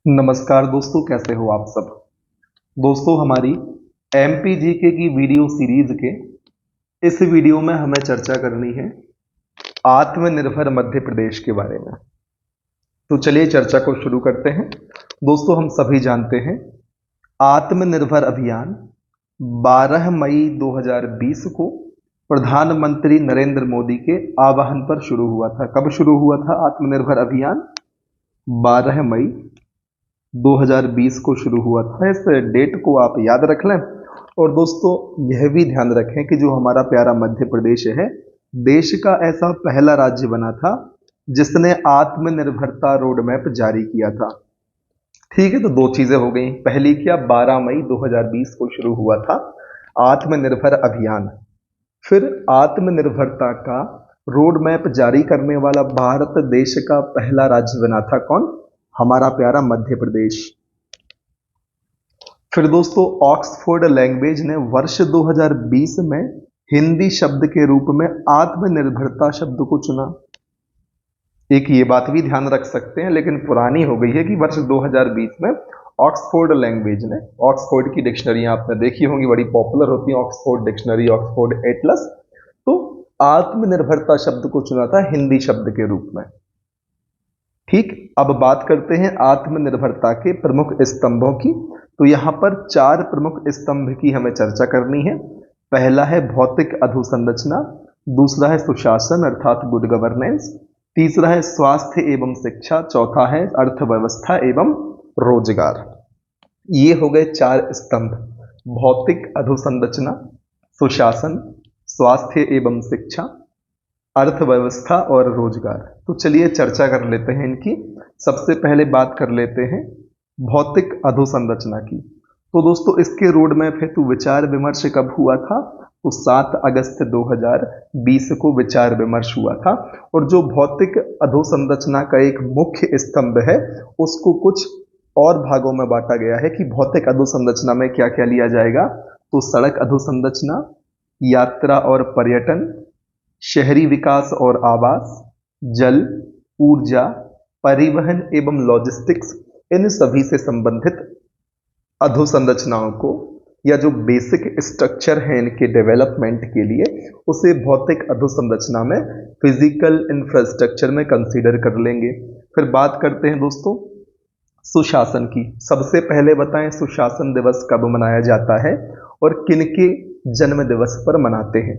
नमस्कार दोस्तों, कैसे हो आप सब। दोस्तों, हमारी एमपीजीके की वीडियो सीरीज के इस वीडियो में हमें चर्चा करनी है आत्मनिर्भर मध्य प्रदेश के बारे में। तो चलिए चर्चा को शुरू करते हैं। दोस्तों, हम सभी जानते हैं आत्मनिर्भर अभियान 12 मई 2020 को प्रधानमंत्री नरेंद्र मोदी के आह्वान पर शुरू हुआ था। कब शुरू हुआ था आत्मनिर्भर अभियान? 12 मई 2020 को शुरू हुआ था। इस डेट को आप याद रख लें। और दोस्तों, यह भी ध्यान रखें कि जो हमारा प्यारा मध्य प्रदेश है, देश का ऐसा पहला राज्य बना था जिसने आत्मनिर्भरता रोड मैप जारी किया था। ठीक है, तो दो चीजें हो गई। पहली क्या, 12 मई 2020 को शुरू हुआ था आत्मनिर्भर अभियान। फिर आत्मनिर्भरता का रोड मैप जारी करने वाला भारत देश का पहला राज्य बना था कौन? हमारा प्यारा मध्य प्रदेश। फिर दोस्तों, ऑक्सफोर्ड लैंग्वेज ने वर्ष 2020 में हिंदी शब्द के रूप में आत्मनिर्भरता शब्द को चुना। एक ये बात भी ध्यान रख सकते हैं, लेकिन पुरानी हो गई है, कि वर्ष 2020 में ऑक्सफोर्ड लैंग्वेज ने, ऑक्सफोर्ड की डिक्शनरी आपने देखी होंगी, बड़ी पॉपुलर होती है ऑक्सफोर्ड डिक्शनरी, ऑक्सफोर्ड एटलस, तो आत्मनिर्भरता शब्द को चुना था हिंदी शब्द के रूप में। ठीक, अब बात करते हैं आत्मनिर्भरता के प्रमुख स्तंभों की। तो यहां पर 4 प्रमुख स्तंभ की हमें चर्चा करनी है। पहला है भौतिक अधोसंरचना, दूसरा है सुशासन अर्थात गुड गवर्नेंस, तीसरा है स्वास्थ्य एवं शिक्षा, चौथा है अर्थव्यवस्था एवं रोजगार। ये हो गए 4 स्तंभ: भौतिक अधोसंरचना, सुशासन, स्वास्थ्य एवं शिक्षा, अर्थव्यवस्था और रोजगार। तो चलिए चर्चा कर लेते हैं इनकी। सबसे पहले बात कर लेते हैं भौतिक अधोसंरचना की। तो दोस्तों, इसके रोड मैप हेतु विचार विमर्श कब हुआ था? तो 7 अगस्त 2020 को विचार विमर्श हुआ था। और जो भौतिक अधोसंरचना का एक मुख्य स्तंभ है, उसको कुछ और भागों में बांटा गया है कि भौतिक अधोसंरचना में क्या क्या लिया जाएगा। तो सड़क अधोसंरचना, यात्रा और पर्यटन, शहरी विकास और आवास, जल, ऊर्जा, परिवहन एवं लॉजिस्टिक्स, इन सभी से संबंधित अधोसंरचनाओं को, या जो बेसिक स्ट्रक्चर है इनके डेवलपमेंट के लिए, उसे भौतिक अधोसंरचना में, फिजिकल इंफ्रास्ट्रक्चर में कंसीडर कर लेंगे। फिर बात करते हैं दोस्तों सुशासन की। सबसे पहले बताएं, सुशासन दिवस कब मनाया जाता है और किनके जन्म दिवस पर मनाते हैं?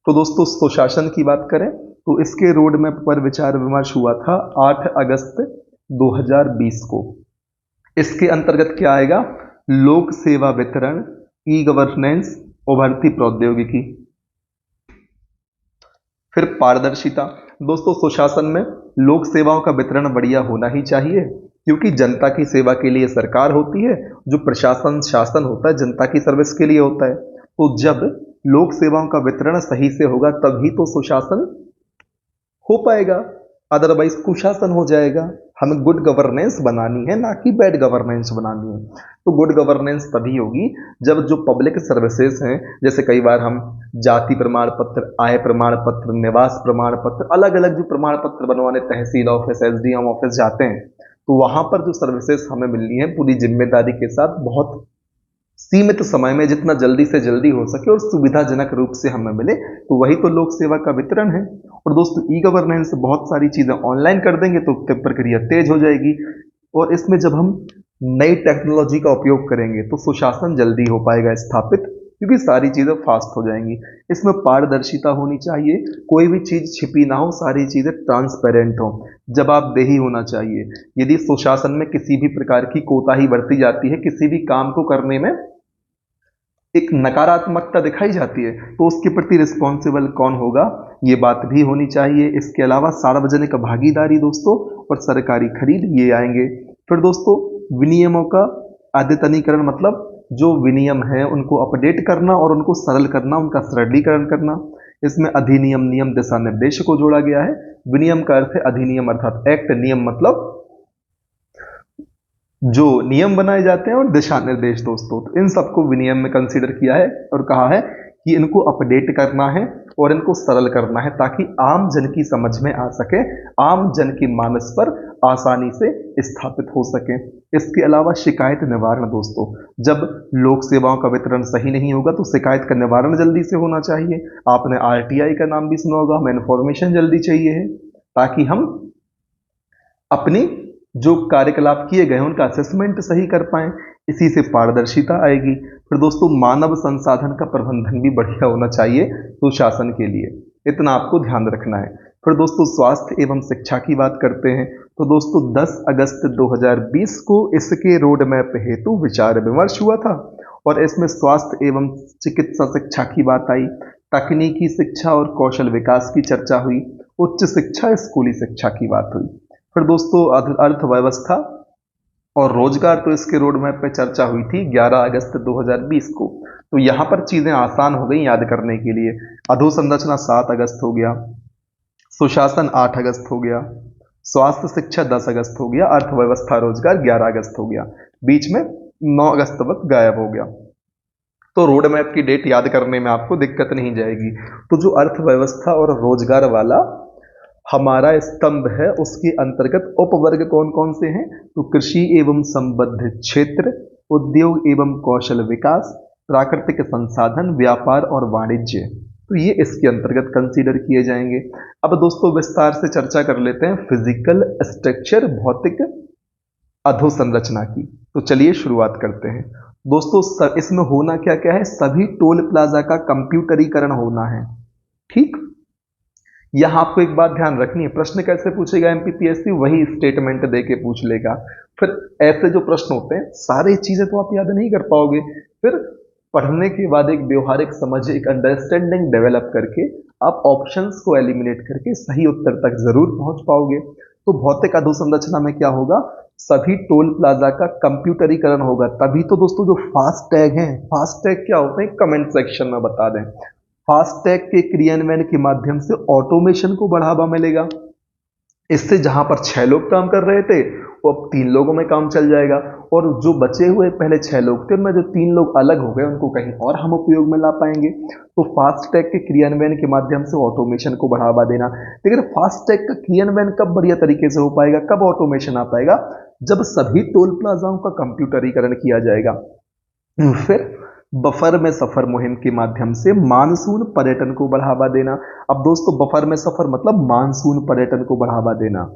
तो दोस्तों, सुशासन की बात करें तो इसके रोड मैप पर विचार विमर्श हुआ था 8 अगस्त 2020 को। इसके अंतर्गत क्या आएगा? लोक सेवा वितरण, ई गवर्नेंस, उभरती प्रौद्योगिकी। फिर पारदर्शिता। दोस्तों, सुशासन में लोक सेवाओं का वितरण बढ़िया होना ही चाहिए, क्योंकि जनता की सेवा के लिए सरकार होती है। जो प्रशासन शासन होता है जनता की सर्विस के लिए होता है। तो जब लोक सेवाओं का वितरण सही से होगा तभी तो सुशासन हो पाएगा, अदरवाइज कुशासन हो जाएगा। हमें गुड गवर्नेंस बनानी है, ना कि बैड गवर्नेंस बनानी है। तो गुड गवर्नेंस तभी होगी जब जो पब्लिक सर्विसेज हैं, जैसे कई बार हम जाति प्रमाण पत्र, आय प्रमाण पत्र, निवास प्रमाण पत्र, अलग अलग जो प्रमाण पत्र बनवाने तहसील ऑफिस, एसडीएम ऑफिस जाते हैं, तो वहां पर जो सर्विसेज हमें मिलनी है पूरी जिम्मेदारी के साथ, बहुत सीमित समय में, जितना जल्दी से जल्दी हो सके और सुविधाजनक रूप से हमें मिले, तो वही तो लोक सेवा का वितरण है। और दोस्तों, ई गवर्नेंस बहुत सारी चीजें ऑनलाइन कर देंगे तो प्रक्रिया तेज हो जाएगी। और इसमें जब हम नई टेक्नोलॉजी का उपयोग करेंगे तो सुशासन जल्दी हो पाएगा स्थापित, क्योंकि सारी चीजें फास्ट हो जाएंगी। इसमें पारदर्शिता होनी चाहिए, कोई भी चीज छिपी ना हो, सारी चीजें ट्रांसपेरेंट हो, जवाबदेही होना चाहिए। यदि सुशासन में किसी भी प्रकार की कोताही बरती जाती है, किसी भी काम को करने में एक नकारात्मकता दिखाई जाती है, तो उसके प्रति रिस्पॉन्सिबल कौन होगा, ये बात भी होनी चाहिए। इसके अलावा सार्वजनिक भागीदारी दोस्तों और सरकारी खरीद, ये आएंगे। फिर दोस्तों, विनियमों का अद्यतनीकरण, मतलब जो विनियम है उनको अपडेट करना और उनको सरल करना, उनका सरलीकरण करना। इसमें अधिनियम, नियम, दिशा निर्देश को जोड़ा गया है। विनियम का अर्थ है अधिनियम अर्थात एक्ट, नियम मतलब जो नियम बनाए जाते हैं, और दिशा निर्देश दोस्तों, तो इन सबको विनियम में कंसीडर किया है और कहा है कि इनको अपडेट करना है और इनको सरल करना है, ताकि आम जन की समझ में आ सके, आम जन के मानस पर आसानी से स्थापित हो सके। इसके अलावा शिकायत निवारण दोस्तों, जब लोक सेवाओं का वितरण सही नहीं होगा तो शिकायत का निवारण जल्दी से होना चाहिए। आपने आरटीआई का नाम भी सुना होगा, हमें इन्फॉर्मेशन जल्दी चाहिए है ताकि हम अपनी जो कार्यकलाप किए गए हैं उनका असेसमेंट सही कर पाएं। इसी से पारदर्शिता आएगी। फिर दोस्तों मानव संसाधन का प्रबंधन भी बढ़िया होना चाहिए सुशासन के लिए, इतना आपको ध्यान रखना है। फिर दोस्तों स्वास्थ्य एवं शिक्षा की बात करते हैं तो दोस्तों 10 अगस्त 2020 को इसके रोड मैप हेतु विचार विमर्श हुआ था और इसमें स्वास्थ्य एवं चिकित्सा शिक्षा की बात आई, तकनीकी शिक्षा और कौशल विकास की चर्चा हुई, उच्च शिक्षा स्कूली शिक्षा की बात हुई। फिर दोस्तों अर्थव्यवस्था और रोजगार तो इसके रोड मैप पे चर्चा हुई थी 11 अगस्त 2020 को। तो यहाँ पर चीजें आसान हो गई याद करने के लिए। अधोसंरचना 7 अगस्त हो गया, सुशासन 8 अगस्त हो गया, स्वास्थ्य शिक्षा 10 अगस्त हो गया, अर्थव्यवस्था रोजगार 11 अगस्त हो गया, बीच में 9 अगस्त तक गायब हो गया। तो रोड मैप की डेट याद करने में आपको दिक्कत नहीं जाएगी। तो जो अर्थव्यवस्था और रोजगार वाला हमारा स्तंभ है उसके अंतर्गत उपवर्ग कौन कौन से हैं, तो कृषि एवं संबद्ध क्षेत्र, उद्योग एवं कौशल विकास, प्राकृतिक संसाधन, व्यापार और वाणिज्य, तो ये इसके अंतर्गत कंसीडर किए जाएंगे। अब दोस्तों विस्तार से चर्चा कर लेते हैं फिजिकल स्ट्रक्चर, भौतिक अधोसंरचना की। तो चलिए शुरुआत करते हैं दोस्तों। इसमें होना क्या क्या है, सभी टोल प्लाजा का कंप्यूटरीकरण होना है। ठीक, यहां आपको एक बात ध्यान रखनी है, प्रश्न कैसे पूछेगा एमपीपीएससी, वही स्टेटमेंट दे के पूछ लेगा। फिर ऐसे जो प्रश्न होते हैं सारी चीजें तो आप याद नहीं कर पाओगे, फिर पढ़ने के बाद एक व्यवहारिक समझ, एक अंडरस्टैंडिंग डेवलप करके आप ऑप्शंस को एलिमिनेट करके सही उत्तर तक जरूर पहुंच पाओगे। तो भौतिक अधोसंरचना में क्या होगा, सभी टोल प्लाजा का कंप्यूटरीकरण होगा। तभी तो दोस्तों जो फास्टैग हैं, फास्टैग क्या होते हैं कमेंट सेक्शन में बता दें। फास्टैग के क्रियान्वयन के माध्यम से ऑटोमेशन को बढ़ावा मिलेगा। इससे जहां पर 6 लोग काम कर रहे थे वो अब 3 लोगों में काम चल जाएगा, और जो बचे हुए पहले 6 लोग थे उनमें जो 3 लोग अलग हो गए उनको कहीं और हम उपयोग में ला पाएंगे। तो फास्टैग के क्रियान्वयन के माध्यम से ऑटोमेशन को बढ़ावा देना। लेकिन फास्टैग का क्रियान्वयन कब बढ़िया तरीके से हो पाएगा, कब ऑटोमेशन आ पाएगा, जब सभी टोल प्लाजाओं का कंप्यूटरीकरण किया जाएगा। फिर बफर में सफर मुहिम के माध्यम से मानसून पर्यटन को बढ़ावा देना। अब दोस्तों बफर में सफर मतलब मानसून पर्यटन को बढ़ावा देना।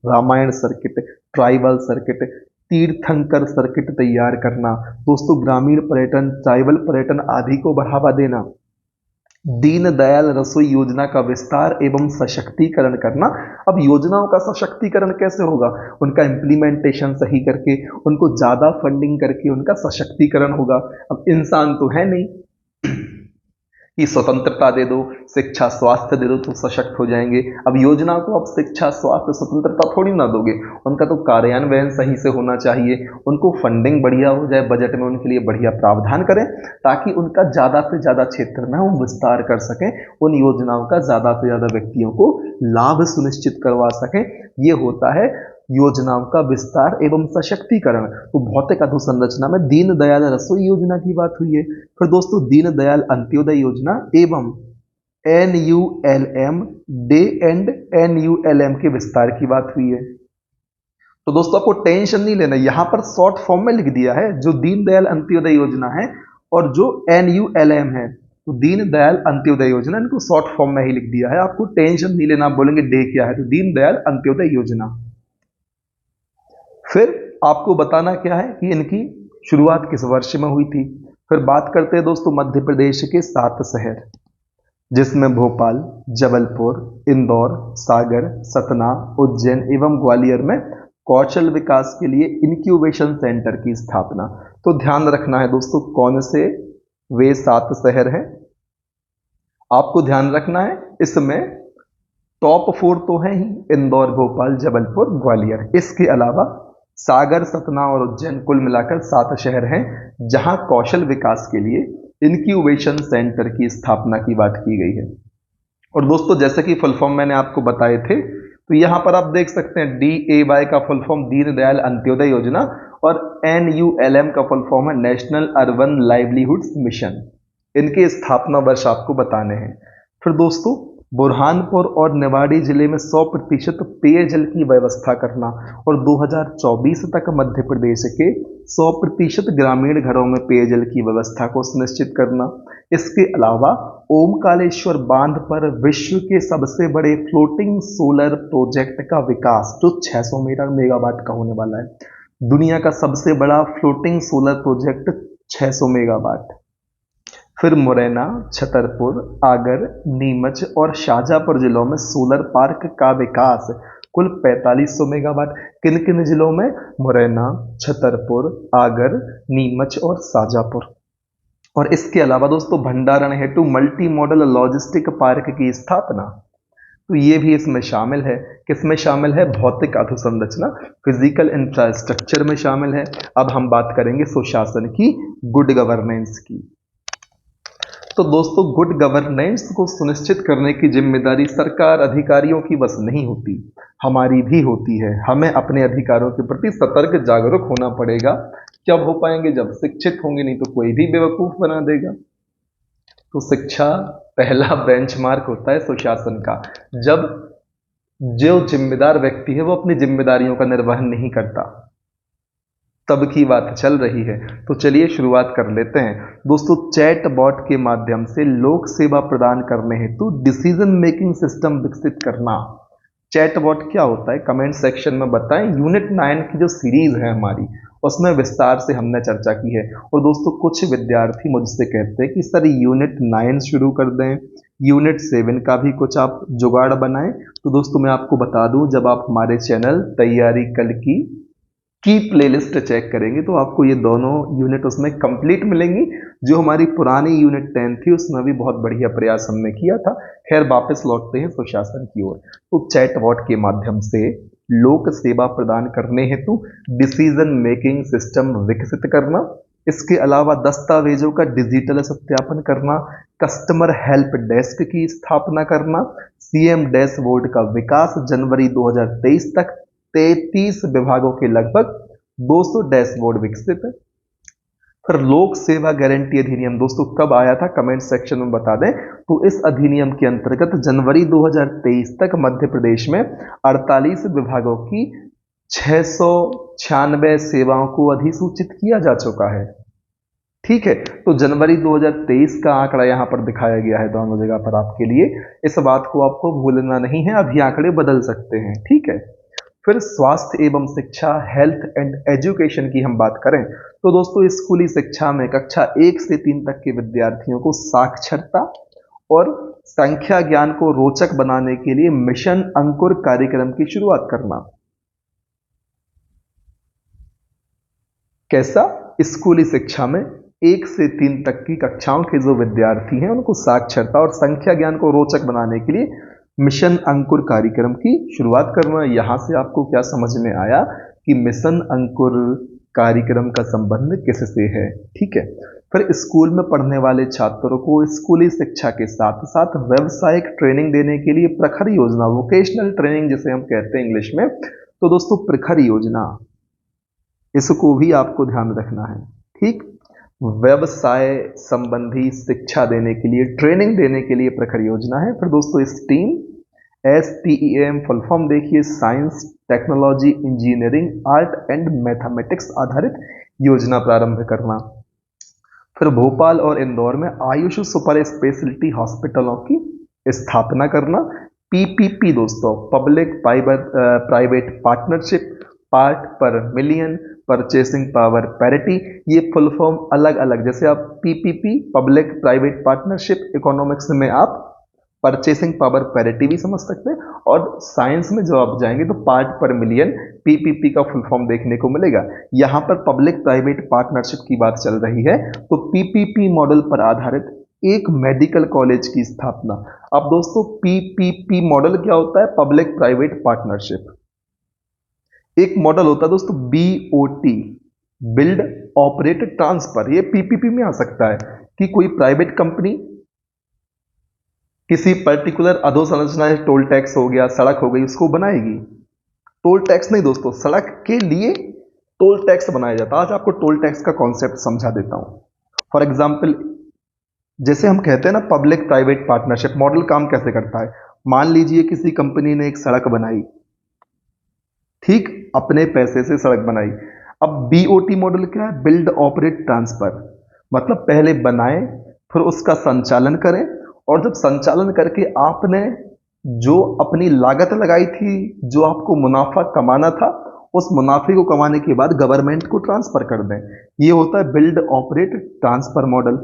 रामायण सर्किट, ट्राइबल सर्किट, तीर्थंकर सर्किट तैयार करना। दोस्तों ग्रामीण पर्यटन, ट्राइबल पर्यटन आदि को बढ़ावा देना। दीनदयाल रसोई योजना का विस्तार एवं सशक्तिकरण करना। अब योजनाओं का सशक्तिकरण कैसे होगा, उनका इम्प्लीमेंटेशन सही करके, उनको ज्यादा फंडिंग करके उनका सशक्तिकरण होगा। अब इंसान तो है नहीं कि स्वतंत्रता दे दो, शिक्षा स्वास्थ्य दे दो तो सशक्त हो जाएंगे। अब योजना को आप शिक्षा स्वास्थ्य स्वतंत्रता थोड़ी ना दोगे, उनका तो कार्यान्वयन सही से होना चाहिए, उनको फंडिंग बढ़िया हो जाए, बजट में उनके लिए बढ़िया प्रावधान करें ताकि उनका ज़्यादा से ज़्यादा क्षेत्र में हम विस्तार कर सकें, उन योजनाओं का ज़्यादा से ज़्यादा व्यक्तियों को लाभ सुनिश्चित करवा सकें। ये होता है योजनाओं का विस्तार एवं सशक्तिकरण। तो भौतिक अधोसंरचना में दीनदयाल रसोई योजना की बात हुई है। फिर दोस्तों दीनदयाल अंत्योदय योजना एवं NULM, डे एंड NULM के विस्तार की बात हुई है। तो दोस्तों आपको टेंशन नहीं लेना, यहां पर शॉर्ट फॉर्म में लिख दिया है, जो दीनदयाल अंत्योदय योजना है और जो NULM है, तो दीनदयाल अंत्योदय योजना, इनको शॉर्ट फॉर्म में ही लिख दिया है, आपको टेंशन नहीं लेना। आप बोलेंगे डे क्या है, तो दीनदयाल अंत्योदय योजना। फिर आपको बताना क्या है कि इनकी शुरुआत किस वर्ष में हुई थी। फिर बात करते हैं दोस्तों मध्य प्रदेश के 7 शहर, जिसमें भोपाल, जबलपुर, इंदौर, सागर, सतना, उज्जैन एवं ग्वालियर में कौशल विकास के लिए इंक्यूबेशन सेंटर की स्थापना। तो ध्यान रखना है दोस्तों कौन से वे 7 शहर हैं, आपको ध्यान रखना है। इसमें टॉप 4 तो हैं ही, इंदौर, भोपाल, जबलपुर, ग्वालियर। इसके अलावा सागर, सतना और उज्जैन कुल मिलाकर 7 शहर हैं जहां कौशल विकास के लिए इंक्यूबेशन सेंटर की स्थापना की बात की गई है। और दोस्तों जैसे कि फुल फॉर्म मैंने आपको बताए थे, तो यहां पर आप देख सकते हैं DAY का फुल फॉर्म दीनदयाल अंत्योदय योजना और NULM का फुल फॉर्म है नेशनल अर्बन लाइवलीहुड्स मिशन। इनके स्थापना वर्ष आपको बताने हैं। फिर दोस्तों बुरहानपुर और निवाड़ी जिले में 100% पेयजल की व्यवस्था करना और 2024 तक मध्य प्रदेश के 100% ग्रामीण घरों में पेयजल की व्यवस्था को सुनिश्चित करना। इसके अलावा ओमकालेश्वर बांध पर विश्व के सबसे बड़े फ्लोटिंग सोलर प्रोजेक्ट का विकास, जो 600 मेगावाट का होने वाला है। दुनिया का सबसे बड़ा फ्लोटिंग सोलर प्रोजेक्ट 600 मेगावाट। फिर मुरैना, छतरपुर, आगर, नीमच और शाजापुर जिलों में सोलर पार्क का विकास, कुल 4500 मेगावाट। किन किन जिलों में? मुरैना, छतरपुर, आगर, नीमच और शाजापुर। और इसके अलावा दोस्तों भंडारण हेतु मल्टी मॉडल लॉजिस्टिक पार्क की स्थापना, तो ये भी इसमें शामिल है। किसमें शामिल है? भौतिक अधोसंरचना, फिजिकल इंफ्रास्ट्रक्चर में शामिल है। अब हम बात करेंगे सुशासन की, गुड गवर्नेंस की। तो दोस्तों गुड गवर्नेंस को सुनिश्चित करने की जिम्मेदारी सरकार अधिकारियों की बस नहीं होती, हमारी भी होती है। हमें अपने अधिकारों के प्रति सतर्क जागरूक होना पड़ेगा। कब हो पाएंगे? जब शिक्षित होंगे, नहीं तो कोई भी बेवकूफ बना देगा। तो शिक्षा पहला बेंचमार्क होता है सुशासन का। जब जो जिम्मेदार व्यक्ति है वो अपनी जिम्मेदारियों का निर्वहन नहीं करता, तब की बात चल रही है। तो चलिए शुरुआत कर लेते हैं दोस्तों। चैट बॉट के माध्यम से लोक सेवा प्रदान करने हेतु डिसीजन मेकिंग सिस्टम विकसित करना। चैट बॉट क्या होता है? कमेंट सेक्शन में बताएं। यूनिट 9 की जो सीरीज है हमारी, उसमें विस्तार से हमने चर्चा की है। और दोस्तों कुछ विद्यार्थी मुझसे कहते हैं कि सर यूनिट 9 शुरू कर दें, यूनिट 7 का भी कुछ आप जुगाड़ बनाएं। तो दोस्तों मैं आपको बता दूं, जब आप हमारे चैनल तैयारी कल की प्लेलिस्ट चेक करेंगे तो आपको ये दोनों यूनिट उसमें कंप्लीट मिलेंगी। जो हमारी पुरानी यूनिट 10 थी उसमें भी बहुत बढ़िया प्रयास हमने किया था। खैर वापस लौटते हैं सुशासन की ओर। तो चैट बॉट के माध्यम से लोक सेवा प्रदान करने हेतु डिसीजन मेकिंग सिस्टम विकसित करना। इसके अलावा दस्तावेजों का डिजिटल सत्यापन करना, कस्टमर हेल्प डेस्क की स्थापना करना, सीएम डैशबोर्ड का विकास। जनवरी 2023 तक 33 विभागों के लगभग 200 डैशबोर्ड विकसित है। फिर लोक सेवा गारंटी अधिनियम दोस्तों कब आया था? कमेंट सेक्शन में बता दें। तो इस अधिनियम के अंतर्गत जनवरी 2023 तक मध्य प्रदेश में 48 विभागों की 696 सेवाओं को अधिसूचित किया जा चुका है। ठीक है, तो जनवरी 2023 का आंकड़ा यहां पर दिखाया गया है दोनों जगह पर आपके लिए। इस बात को आपको भूलना नहीं है, अभी आंकड़े बदल सकते हैं। ठीक है, फिर स्वास्थ्य एवं शिक्षा, हेल्थ एंड एजुकेशन की हम बात करें तो दोस्तों स्कूली शिक्षा में कक्षा 1 से 3 तक के विद्यार्थियों को साक्षरता और संख्या ज्ञान को रोचक बनाने के लिए मिशन अंकुर कार्यक्रम की शुरुआत करना। कैसा? स्कूली शिक्षा में 1 से 3 तक की कक्षाओं के जो विद्यार्थी हैं उनको साक्षरता और संख्या ज्ञान को रोचक बनाने के लिए मिशन अंकुर कार्यक्रम की शुरुआत करना। यहां से आपको क्या समझ में आया कि मिशन अंकुर कार्यक्रम का संबंध किससे है? ठीक है, फिर स्कूल में पढ़ने वाले छात्रों को स्कूली शिक्षा के साथ साथ व्यावसायिक ट्रेनिंग देने के लिए प्रखर योजना, वोकेशनल ट्रेनिंग जिसे हम कहते हैं इंग्लिश में। तो दोस्तों प्रखर योजना, इसको भी आपको ध्यान रखना है। ठीक, व्यवसाय संबंधी शिक्षा देने के लिए, ट्रेनिंग देने के लिए प्रखर योजना है। फिर दोस्तों स्टीम, STEM फुल फॉर्म देखिए, science, technology, engineering, art and mathematics आधारित योजना प्रारंभ करना। फिर भोपाल और इंदौर में आयुष सुपर स्पेशलिटी हॉस्पिटलों की स्थापना करना। PPP दोस्तों, पब्लिक प्राइवेट पार्टनरशिप, पार्ट पर मिलियन, परचेसिंग पावर पैरिटी, ये फुल फॉर्म अलग अलग, जैसे आप PPP public private partnership, economics में आप परचेसिंग पावर पैरिटी भी समझ सकते हैं, और साइंस में जब आप जाएंगे तो पार्ट पर मिलियन, PPP का फुल फॉर्म देखने को मिलेगा। यहां पर पब्लिक प्राइवेट पार्टनरशिप की बात चल रही है, तो PPP मॉडल पर आधारित एक मेडिकल कॉलेज की स्थापना। अब दोस्तों PPP मॉडल क्या होता है? Public private partnership. एक मॉडल होता है दोस्तों BOT, बिल्ड ऑपरेट ट्रांसफर। ये PPP में आ सकता है कि कोई प्राइवेट कंपनी किसी पर्टिकुलर अधोसंरचना, टोल टैक्स हो गया, सड़क हो गई, उसको बनाएगी। टोल टैक्स नहीं दोस्तों, सड़क के लिए टोल टैक्स बनाया जाता है। आज आपको टोल टैक्स का कॉन्सेप्ट समझा देता हूं। फॉर एग्जाम्पल जैसे हम कहते हैं ना पब्लिक प्राइवेट पार्टनरशिप मॉडल काम कैसे करता है। मान लीजिए किसी कंपनी ने एक सड़क बनाई, ठीक, अपने पैसे से सड़क बनाई। अब बीओटी मॉडल क्या है, बिल्ड ऑपरेट ट्रांसफर, मतलब पहले बनाएं फिर उसका संचालन करें, और जब संचालन करके आपने जो अपनी लागत लगाई थी, जो आपको मुनाफा कमाना था, उस मुनाफे को कमाने के बाद गवर्नमेंट को ट्रांसफर कर दें। ये होता है बिल्ड ऑपरेट ट्रांसफर मॉडल।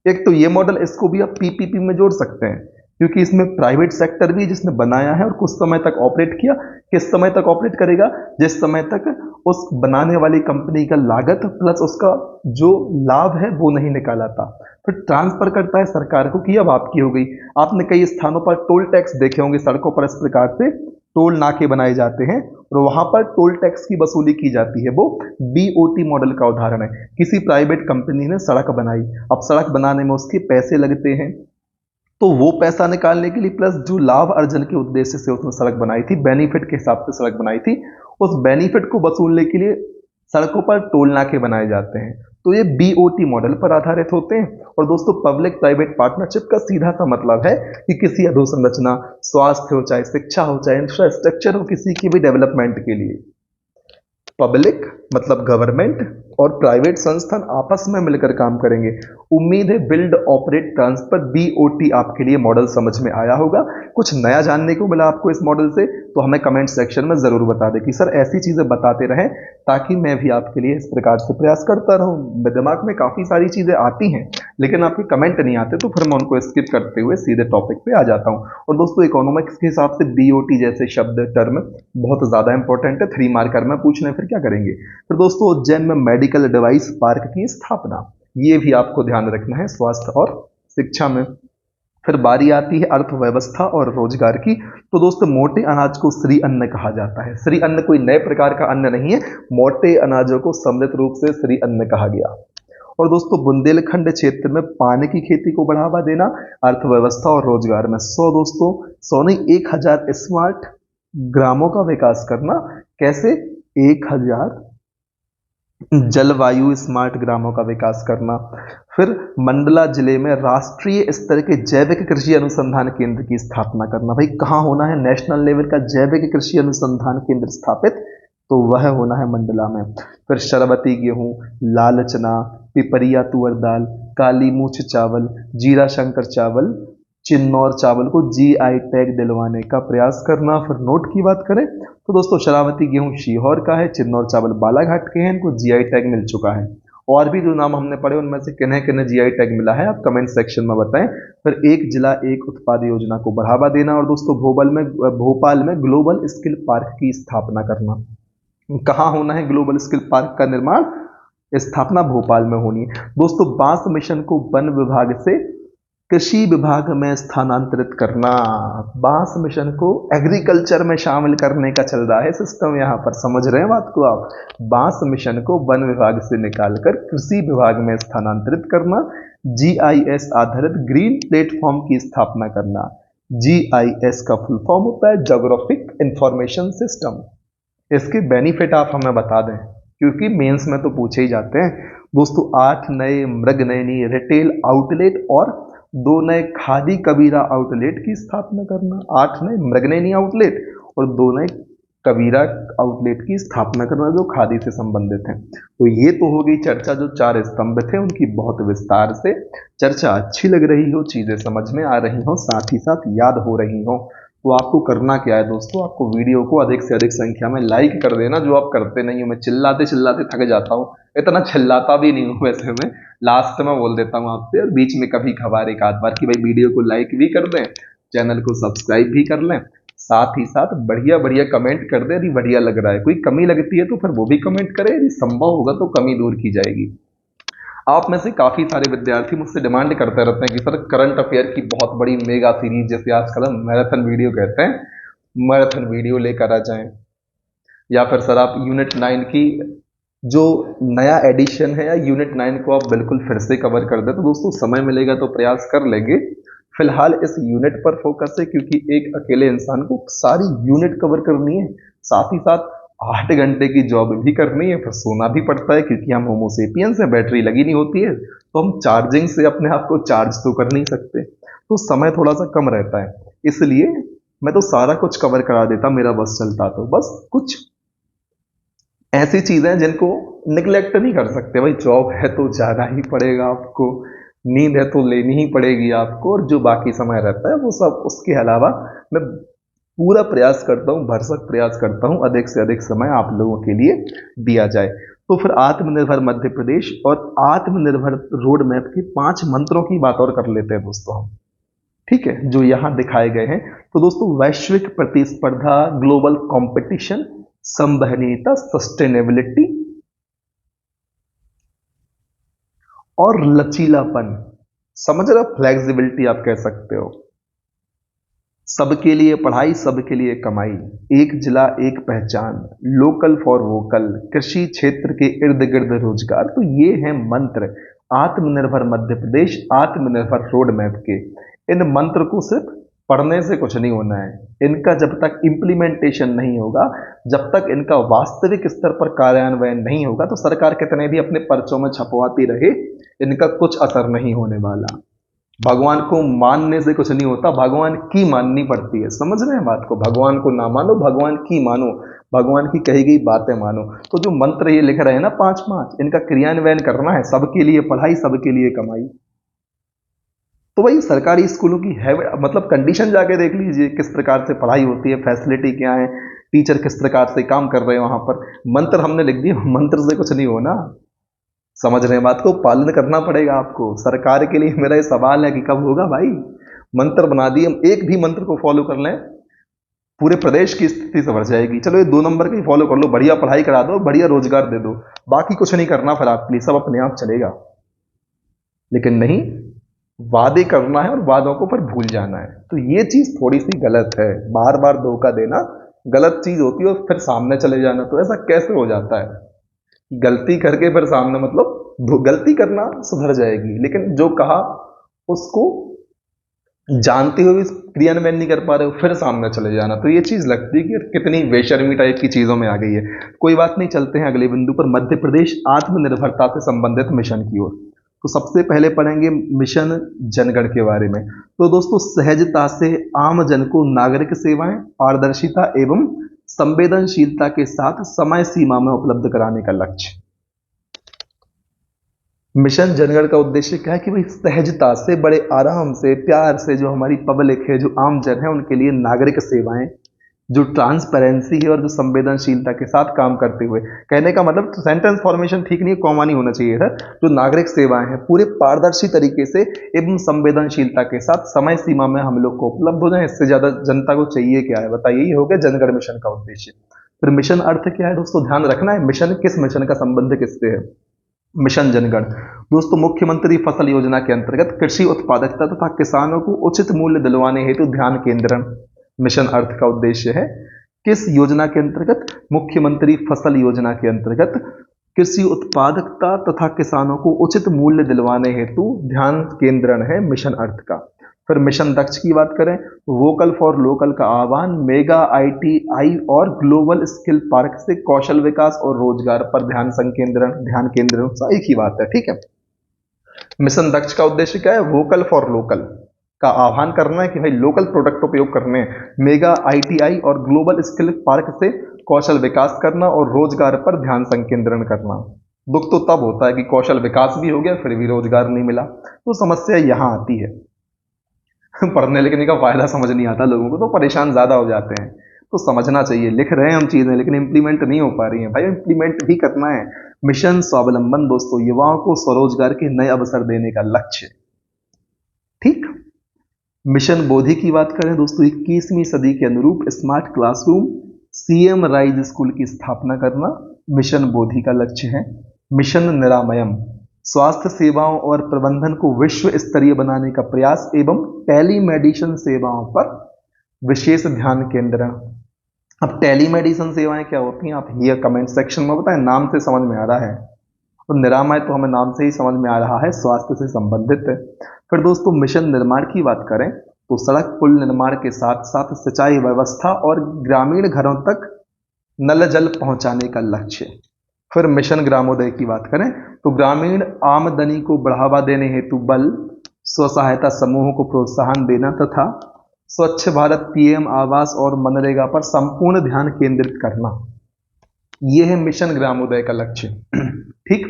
एक तो ये मॉडल, इसको भी आप पीपीपी में जोड़ सकते हैं, क्योंकि इसमें प्राइवेट सेक्टर भी जिसने बनाया है और कुछ समय तक ऑपरेट किया। किस समय तक ऑपरेट करेगा, जिस समय तक उस बनाने वाली कंपनी का लागत प्लस उसका जो लाभ है वो नहीं निकाला था। फिर ट्रांसफर करता है सरकार को कि अब आपकी हो गई। आपने कई स्थानों पर टोल टैक्स देखे होंगे, सड़कों पर इस प्रकार से टोल नाके बनाए जाते हैं और वहां पर टोल टैक्स की वसूली की जाती है। वो बीओटी मॉडल का उदाहरण है। किसी प्राइवेट कंपनी ने सड़क बनाई, अब सड़क बनाने में उसके पैसे लगते हैं, तो वो पैसा निकालने के लिए प्लस जो लाभ अर्जन के उद्देश्य से उसने सड़क बनाई थी, बेनिफिट के हिसाब से सड़क बनाई थी, उस बेनिफिट को वसूलने के लिए सड़कों पर टोल नाके बनाए जाते हैं। तो ये बीओटी मॉडल पर आधारित होते हैं। और दोस्तों पब्लिक प्राइवेट पार्टनरशिप का सीधा सा मतलब है कि किसी अधोसंरचना, स्वास्थ्य हो चाहे शिक्षा हो चाहे इंफ्रास्ट्रक्चर हो, किसी की भी डेवलपमेंट के लिए पब्लिक मतलब गवर्नमेंट और प्राइवेट संस्थान आपस में मिलकर काम करेंगे। उम्मीद है बिल्ड ऑपरेट ट्रांसफर बीओटी आपके लिए मॉडल समझ में आया होगा। कुछ नया जानने को मिला आपको इस मॉडल से तो हमें कमेंट सेक्शन में जरूर बता दें कि सर ऐसी चीजें बताते रहें, ताकि मैं भी आपके लिए इस प्रकार से प्रयास करता रहूं। मेरे दिमाग में काफी सारी चीजें आती हैं लेकिन आपके कमेंट नहीं आते, तो फिर मैं उनको स्किप करते हुए सीधे टॉपिक पे आ जाता हूं। और दोस्तों इकोनॉमिक्स के हिसाब से बीओटी जैसे शब्द टर्म बहुत ज्यादा इंपॉर्टेंट है, 3 मार्कर में पूछने फिर क्या करेंगे। फिर दोस्तों उज्जैन में मेडिकल डिवाइस पार्क की स्थापना, ये भी आपको ध्यान रखना है स्वास्थ्य और शिक्षा में। फिर बारी आती है अर्थव्यवस्था और रोजगार की। तो दोस्तों मोटे अनाज को श्री अन्न कहा जाता है। श्री अन्न कोई नए प्रकार का अन्न नहीं है, मोटे अनाजों को सम्मिलित रूप से श्री अन्न कहा गया। और दोस्तों बुंदेलखंड क्षेत्र में पानी की खेती को बढ़ावा देना, अर्थव्यवस्था और रोजगार में 100 दोस्तों 100 नहीं 1000 स्मार्ट ग्रामों का विकास करना। कैसे, 1000 जलवायु स्मार्ट ग्रामों का विकास करना। फिर मंडला जिले में राष्ट्रीय स्तर के जैविक कृषि अनुसंधान केंद्र की स्थापना करना। भाई कहाँ होना है, नेशनल लेवल का जैविक कृषि अनुसंधान केंद्र स्थापित, तो वह होना है मंडला में। फिर शरबती गेहूं, लाल चना, पिपरिया तुअर दाल, काली मूछ चावल, जीरा शंकर चावल, चिन्नौर चावल को जीआई टैग दिलवाने का प्रयास करना। फिर नोट की बात करें तो दोस्तों शरावती गेहूं सीहोर का है, चिन्नौर चावल बालाघाट के हैं, इनको जीआई टैग मिल चुका है। और भी जो नाम हमने पढ़े उनमें से किन्हें किन्हें जीआई टैग मिला है आप कमेंट सेक्शन में बताएं। फिर एक जिला एक उत्पाद योजना को बढ़ावा देना। और दोस्तों भोपाल में ग्लोबल स्किल पार्क की स्थापना करना। कहाँ होना है ग्लोबल स्किल पार्क का निर्माण, स्थापना भोपाल में होनी है। दोस्तों बांस मिशन को वन विभाग से कृषि विभाग में स्थानांतरित करना। बांस मिशन को एग्रीकल्चर में शामिल करने का चल रहा है सिस्टम, यहां पर समझ रहे हैं बात को आप। बांस मिशन को वन विभाग से निकालकर कृषि विभाग में स्थानांतरित करना। जीआईएस आधारित ग्रीन प्लेटफॉर्म की स्थापना करना। जीआईएस का फुल फॉर्म होता है ज्योग्राफिक इंफॉर्मेशन सिस्टम। इसके बेनिफिट आप हमें बता दें क्योंकि मेंस में तो पूछे ही जाते हैं। दोस्तों 8 नए मृगनयनी रिटेल आउटलेट और 2 नए खादी कबीरा आउटलेट की स्थापना करना। 8 नए मृगनयनी आउटलेट और 2 नए कबीरा आउटलेट की स्थापना करना जो खादी से संबंधित हैं। तो ये तो हो गई चर्चा, जो 4 स्तंभ थे उनकी बहुत विस्तार से चर्चा। अच्छी लग रही हो, चीजें समझ में आ रही हो, साथ ही साथ याद हो रही हो, तो आपको करना क्या है दोस्तों, आपको वीडियो को अधिक से अधिक संख्या में लाइक कर देना, जो आप करते नहीं हो। मैं चिल्लाते चिल्लाते थक जाता हूँ, इतना चिल्लाता भी नहीं हूँ वैसे, मैं लास्ट में बोल देता हूँ आपसे और बीच में कभी खबर एक आध बार कि भाई वीडियो को लाइक भी कर दें, चैनल को सब्सक्राइब भी कर लें, साथ ही साथ बढ़िया बढ़िया कमेंट कर दें। यदि बढ़िया लग रहा है, कोई कमी लगती है तो फिर वो भी कमेंट करें, यदि संभव होगा तो कमी दूर की जाएगी। आप में से काफी सारे विद्यार्थी मुझसे डिमांड करते रहते हैं कि सर करंट अफेयर की बहुत बड़ी मेगा सीरीज, जैसे आजकल हम मैराथन वीडियो कहते हैं, मैराथन वीडियो लेकर आ जाएं, या फिर सर आप यूनिट 9 की जो नया एडिशन है या यूनिट 9 को आप बिल्कुल फिर से कवर कर दें। तो दोस्तों समय मिलेगा तो प्रयास कर लेंगे। फिलहाल इस यूनिट पर फोकस है क्योंकि एक अकेले इंसान को सारी यूनिट कवर करनी है, साथ ही साथ 8 घंटे की जॉब भी करनी है, फिर सोना भी पड़ता है, क्योंकि हम होमोसेपियंस है, बैटरी लगी नहीं होती है, तो हम चार्जिंग से अपने आप को चार्ज तो कर नहीं सकते, तो समय थोड़ा सा कम रहता है। इसलिए मैं तो सारा कुछ कवर करा देता मेरा बस चलता, तो बस कुछ ऐसी चीजें हैं जिनको निगलेक्ट नहीं कर सकते भाई। जॉब है तो जाना ही पड़ेगा आपको, नींद है तो लेनी ही पड़ेगी आपको, और जो बाकी समय रहता है वो सब उसके अलावा मैं पूरा प्रयास करता हूँ, भरसक प्रयास करता हूँ अधिक से अधिक समय आप लोगों के लिए दिया जाए। तो फिर आत्मनिर्भर मध्य प्रदेश और आत्मनिर्भर रोड मैप के 5 मंत्रों की बात और कर लेते हैं दोस्तों हम, ठीक है, जो यहां दिखाए गए हैं। तो दोस्तों, वैश्विक प्रतिस्पर्धा, ग्लोबल कंपटीशन, संवहनीयता, सस्टेनेबिलिटी और लचीलापन, समझ रहे हो, फ्लेक्सिबिलिटी आप कह सकते हो। सबके लिए पढ़ाई, सबके लिए कमाई, एक जिला एक पहचान, लोकल फॉर वोकल, कृषि क्षेत्र के इर्द गिर्द रोजगार, तो ये हैं मंत्र आत्मनिर्भर मध्य प्रदेश, आत्मनिर्भर रोड मैप के। इन मंत्र को सिर्फ पढ़ने से कुछ नहीं होना है, इनका जब तक इम्प्लीमेंटेशन नहीं होगा, जब तक इनका वास्तविक स्तर पर कार्यान्वयन नहीं होगा, तो सरकार कितने भी अपने पर्चों में छपवाती रहे, इनका कुछ असर नहीं होने वाला। भगवान को मानने से कुछ नहीं होता, भगवान की माननी पड़ती है, समझ रहे हैं बात को। भगवान को ना मानो, भगवान की मानो, भगवान की कही गई बातें मानो। तो जो मंत्र ये लिख रहे हैं ना 5-5, इनका क्रियान्वयन करना है, सबके लिए पढ़ाई, सबके लिए कमाई। तो भाई सरकारी स्कूलों की है, मतलब कंडीशन जाके देख लीजिए, किस प्रकार से पढ़ाई होती है, फैसिलिटी क्या है, टीचर किस प्रकार से काम कर रहे हैं वहां पर। मंत्र हमने लिख दिए, मंत्र से कुछ नहीं होना, समझ रहे हैं बात को, पालन करना पड़ेगा आपको। सरकार के लिए मेरा ये सवाल है कि कब होगा भाई। मंत्र बना दिए, हम एक भी मंत्र को फॉलो कर लें, पूरे प्रदेश की स्थिति संभल जाएगी। चलो ये 2 नंबर का ही फॉलो कर लो, बढ़िया पढ़ाई करा दो, बढ़िया रोजगार दे दो, बाकी कुछ नहीं करना फिर आपके लिए, सब अपने आप चलेगा। लेकिन नहीं, वादे करना है और वादों को फिर भूल जाना है, तो ये चीज थोड़ी सी गलत है। बार बार धोखा देना गलत चीज होती है, और फिर सामने चले जाना, तो ऐसा कैसे हो जाता है। गलती करके फिर सामने, मतलब गलती करना सुधर जाएगी, लेकिन जो कहा उसको जानते हुए भी क्रियान्वयन नहीं कर पा रहे हो, फिर सामने चले जाना, तो ये चीज लगती है कि यार कितनी बेशर्मी टाइप की चीजों में आ गई है। कोई बात नहीं, चलते हैं अगले बिंदु पर, मध्य प्रदेश आत्मनिर्भरता से संबंधित मिशन की ओर। तो सबसे पहले पढ़ेंगे मिशन जनगण के बारे में। तो दोस्तों, सहजता से आम जन को नागरिक सेवाएं पारदर्शिता एवं संवेदनशीलता के साथ समय सीमा में उपलब्ध कराने का लक्ष्य। मिशन जनगण का उद्देश्य क्या है कि भाई सहजता से, बड़े आराम से, प्यार से, जो हमारी पब्लिक है, जो आम जन है, उनके लिए नागरिक सेवाएं, जो ट्रांसपेरेंसी है और जो संवेदनशीलता के साथ काम करते हुए, कहने का मतलब सेंटेंस फॉर्मेशन ठीक नहीं है, कॉमा नहीं होना चाहिए सर, जो नागरिक सेवाएं हैं पूरे पारदर्शी तरीके से एवं संवेदनशीलता के साथ समय सीमा में हम लोग को उपलब्ध हो जाए। इससे ज्यादा जनता को चाहिए क्या है बताइए, ये हो गया जनगण मिशन का उद्देश्य। फिर मिशन अर्थ क्या है दोस्तों, ध्यान रखना है, मिशन किस मिशन का संबंध किससे है। मिशन जनगण दोस्तों, मुख्यमंत्री फसल योजना के अंतर्गत कृषि उत्पादकता तथा किसानों को उचित मूल्य दिलवाने हेतु ध्यान केंद्रण मिशन अर्थ का उद्देश्य है। किस योजना के अंतर्गत, मुख्यमंत्री फसल योजना के अंतर्गत कृषि उत्पादकता तथा किसानों को उचित मूल्य दिलवाने हेतु ध्यान केंद्रण है मिशन अर्थ का। फिर मिशन दक्ष की बात करें, वोकल फॉर लोकल का आह्वान, मेगा आईटीआई और ग्लोबल स्किल पार्क से कौशल विकास और रोजगार पर ध्यान केंद्रण एक ही बात है, ठीक है। मिशन दक्ष का उद्देश्य क्या है, वोकल फॉर लोकल का आह्वान करना है कि भाई लोकल प्रोडक्ट उपयोग करने हैं, मेगा आईटीआई और ग्लोबल स्किल पार्क से कौशल विकास करना और रोजगार पर ध्यान संकेंद्रण करना। दुख तो तब होता है कि कौशल विकास भी हो गया फिर भी रोजगार नहीं मिला, तो समस्या यहां आती है। पढ़ने लिखने का फायदा समझ नहीं आता लोगों को, तो परेशान ज्यादा हो जाते हैं। तो समझना चाहिए, लिख रहे हैं हम चीजें लेकिन इंप्लीमेंट नहीं हो पा रही हैं भाई, इंप्लीमेंट भी करना है। मिशन स्वावलंबन दोस्तों, युवाओं को स्वरोजगार के नए अवसर देने का लक्ष्य, ठीक। मिशन बोधि की बात करें दोस्तों, 21वीं सदी के अनुरूप smart classroom, CM rise school की स्थापना करना मिशन बोधि का लक्ष्य है। मिशन निरामयम, स्वास्थ्य सेवाओं और प्रबंधन को विश्व स्तरीय बनाने का प्रयास एवं टेलीमेडिसिन सेवाओं पर विशेष ध्यान केंद्रण। अब टेलीमेडिसिन सेवाएं क्या होती हैं आप ये कमेंट सेक्शन में बताएं, नाम से समझ में आ रहा है, और निरामय तो हमें नाम से ही समझ में आ रहा है, स्वास्थ्य से संबंधित है। फिर दोस्तों, मिशन निर्माण की बात करें तो सड़क पुल निर्माण के साथ साथ सिंचाई व्यवस्था और ग्रामीण घरों तक नल जल पहुंचाने का लक्ष्य। फिर मिशन ग्रामोदय की बात करें तो ग्रामीण आमदनी को बढ़ावा देने हेतु बल, स्व सहायता समूहों को प्रोत्साहन देना तथा स्वच्छ भारत, पीएम आवास और मनरेगा पर संपूर्ण ध्यान केंद्रित करना, यह है मिशन ग्रामोदय का लक्ष्य। ठीक।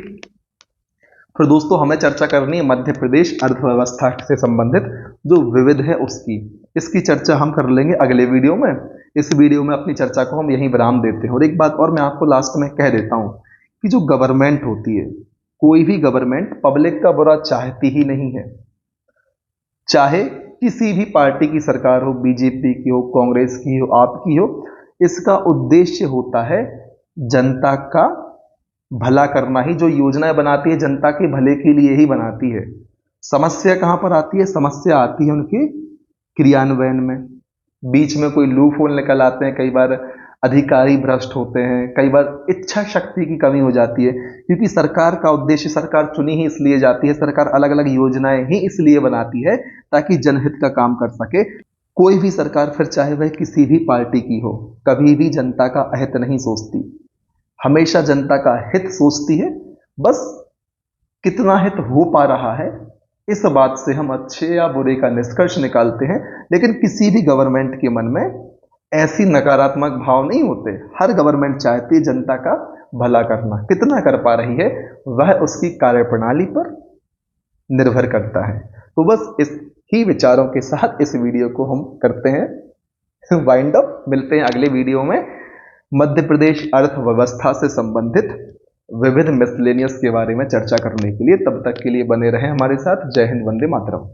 फिर दोस्तों हमें चर्चा करनी है मध्य प्रदेश अर्थव्यवस्था से संबंधित जो विविध है उसकी। इसकी चर्चा हम कर लेंगे अगले वीडियो में। इस वीडियो में अपनी चर्चा को हम यहीं विराम देते हैं। और एक बात और मैं आपको लास्ट में कह देता हूं कि जो गवर्नमेंट होती है, कोई भी गवर्नमेंट पब्लिक का बुरा चाहती ही नहीं है। चाहे किसी भी पार्टी की सरकार हो, बीजेपी की हो, कांग्रेस की हो, आपकी हो, इसका उद्देश्य होता है जनता का भला करना ही। जो योजनाएं बनाती है जनता के भले के लिए ही बनाती है। समस्या कहां पर आती है? समस्या आती है उनके क्रियान्वयन में। बीच में कोई लूप होल निकल आते हैं, कई बार अधिकारी भ्रष्ट होते हैं, कई बार इच्छा शक्ति की कमी हो जाती है। क्योंकि सरकार का उद्देश्य, सरकार चुनी ही इसलिए जाती है, सरकार अलग अलग योजनाएं ही इसलिए बनाती है ताकि जनहित का काम कर सके। कोई भी सरकार, फिर चाहे वह किसी भी पार्टी की हो, कभी भी जनता का अहित नहीं सोचती, हमेशा जनता का हित सोचती है। बस कितना हित हो पा रहा है, इस बात से हम अच्छे या बुरे का निष्कर्ष निकालते हैं। लेकिन किसी भी गवर्नमेंट के मन में ऐसी नकारात्मक भाव नहीं होते। हर गवर्नमेंट चाहती है जनता का भला करना। कितना कर पा रही है वह उसकी कार्यप्रणाली पर निर्भर करता है। तो बस इस ही विचारों के साथ इस वीडियो को हम करते हैं वाइंड अप। मिलते हैं अगले वीडियो में मध्य प्रदेश अर्थव्यवस्था से संबंधित विविध मिसलेनियस के बारे में चर्चा करने के लिए। तब तक के लिए बने रहें हमारे साथ। जय हिंद, वंदे मातरम।